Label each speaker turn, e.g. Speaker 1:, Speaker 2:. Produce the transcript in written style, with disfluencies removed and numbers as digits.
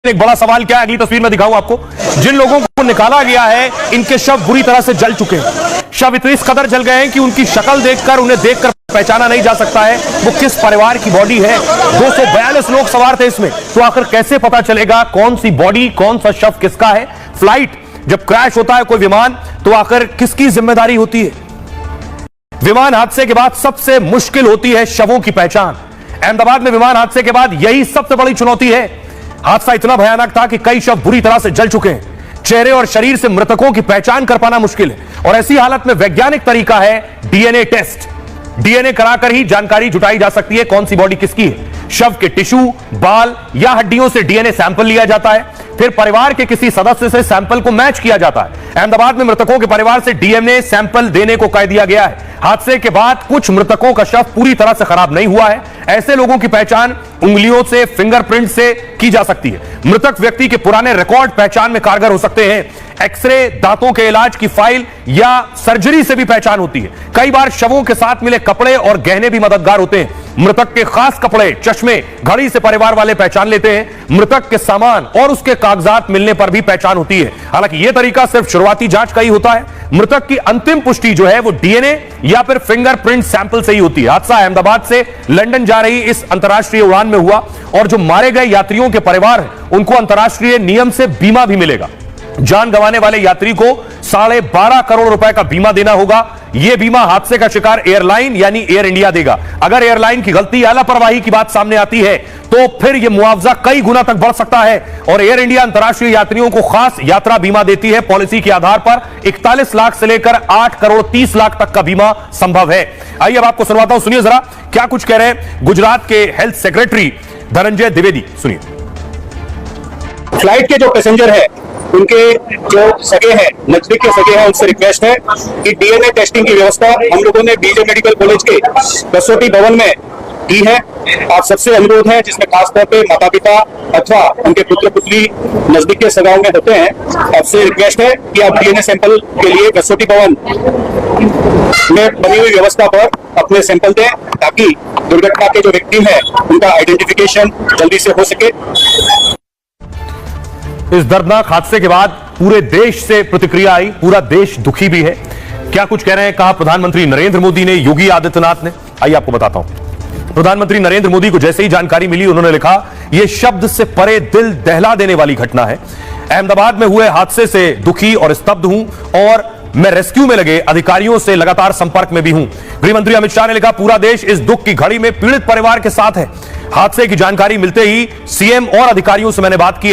Speaker 1: एक बड़ा सवाल क्या है, अगली तस्वीर में दिखाऊं आपको। जिन लोगों को निकाला गया है इनके शव बुरी तरह से जल चुके हैं। शव इतनी इस कदर जल गए हैं कि उनकी शक्ल देखकर उन्हें देखकर पहचाना नहीं जा सकता है वो किस परिवार की बॉडी है। 242 लोग सवार थे इसमें, तो आखिर कैसे पता चलेगा कौन सी बॉडी, कौन सा शव किसका है। फ्लाइट जब क्रैश होता है कोई विमान, तो आखिर किसकी जिम्मेदारी होती है। विमान हादसे के बाद सबसे मुश्किल होती है शवों की पहचान। अहमदाबाद में विमान हादसे के बाद यही सबसे बड़ी चुनौती है। हादसा इतना भयानक था कि कई शव बुरी तरह से जल चुके हैं। चेहरे और शरीर से मृतकों की पहचान कर पाना मुश्किल है और ऐसी हालत में वैज्ञानिक तरीका है डीएनए टेस्ट। डीएनए कराकर ही जानकारी जुटाई जा सकती है कौन सी बॉडी किसकी है। शव के टिश्यू, बाल या हड्डियों से डीएनए सैंपल लिया जाता है, फिर परिवार के किसी सदस्य से सैंपल को मैच किया जाता है। अहमदाबाद में मृतकों के परिवार से डीएनए सैंपल देने को कह दिया गया है। हादसे के बाद कुछ मृतकों का शव पूरी तरह से खराब नहीं हुआ है। ऐसे लोगों की पहचान उंगलियों से, फिंगरप्रिंट से की जा सकती है। मृतक व्यक्ति के पुराने रिकॉर्ड पहचान में कारगर हो सकते हैं। एक्सरे, दांतों के इलाज की फाइल या सर्जरी से भी पहचान होती है। कई बार शवों के साथ मिले कपड़े और गहने भी मददगार होते हैं। मृतक के खास कपड़े, चश्मे, घड़ी से परिवार वाले पहचान लेते हैं। मृतक के सामान और उसके कागजात मिलने पर भी पहचान होती है। हालांकि यह तरीका सिर्फ शुरुआती जांच का ही होता है। मृतक की अंतिम पुष्टि जो है वो डीएनए या फिर फिंगरप्रिंट सैंपल से ही होती है। हादसा अहमदाबाद से लंदन जा रही इस अंतर्राष्ट्रीय उड़ान में हुआ और जो मारे गए यात्रियों के परिवार हैं उनको अंतर्राष्ट्रीय नियम से बीमा भी मिलेगा। जान गंवाने वाले यात्री को 12.5 करोड़ रुपए का बीमा देना होगा। यह बीमा हादसे का शिकार एयरलाइन यानी एयर इंडिया देगा। अगर एयरलाइन की गलती या लापरवाही की बात सामने आती है तो फिर यह मुआवजा कई गुना तक बढ़ सकता है। और एयर इंडिया अंतर्राष्ट्रीय यात्रियों को खास यात्रा बीमा देती है। पॉलिसी के आधार पर 41 लाख से लेकर 8 करोड़ 30 लाख तक का बीमा संभव है। आइए अब आपको सुनवाता हूं, सुनिए जरा क्या कुछ कह रहे हैं गुजरात के हेल्थ सेक्रेटरी धनंजय द्विवेदी। सुनिए।
Speaker 2: फ्लाइट के जो पैसेंजर है उनके जो सगे हैं, नजदीक के सगे हैं, उनसे रिक्वेस्ट है कि डीएनए टेस्टिंग की व्यवस्था हम लोगों ने बीजे मेडिकल कॉलेज के कसौटी भवन में की है। आप सबसे अनुरोध है, जिसमें खासतौर पे माता पिता अथवा उनके पुत्र पुत्री नजदीक के सगाओं में होते हैं, आपसे रिक्वेस्ट है कि आप डीएनए सैंपल के लिए कसौटी भवन में बनी हुई व्यवस्था पर अपने सैंपल दें ताकि दुर्घटना के जो विक्टिम है उनका आइडेंटिफिकेशन जल्दी से हो सके।
Speaker 1: इस दर्दनाक हादसे के बाद पूरे देश से प्रतिक्रिया आई, पूरा देश दुखी भी है। क्या कुछ कह रहे हैं, कहा प्रधानमंत्री नरेंद्र मोदी ने, योगी आदित्यनाथ ने। आइए आपको बताता हूं। प्रधानमंत्री नरेंद्र मोदी को जैसे ही जानकारी मिली उन्होंने लिखा, यह शब्द से परे दिल दहला देने वाली घटना है। अहमदाबाद में हुए हादसे से दुखी और स्तब्ध हूं और मैं रेस्क्यू में लगे अधिकारियों से लगातार संपर्क में भी हूं। गृहमंत्री अमित शाह ने लिखा, पूरा देश इस दुख की घड़ी में पीड़ित परिवार के साथ है। हादसे की जानकारी मिलते ही सीएम और अधिकारियों से मैंने बात की है।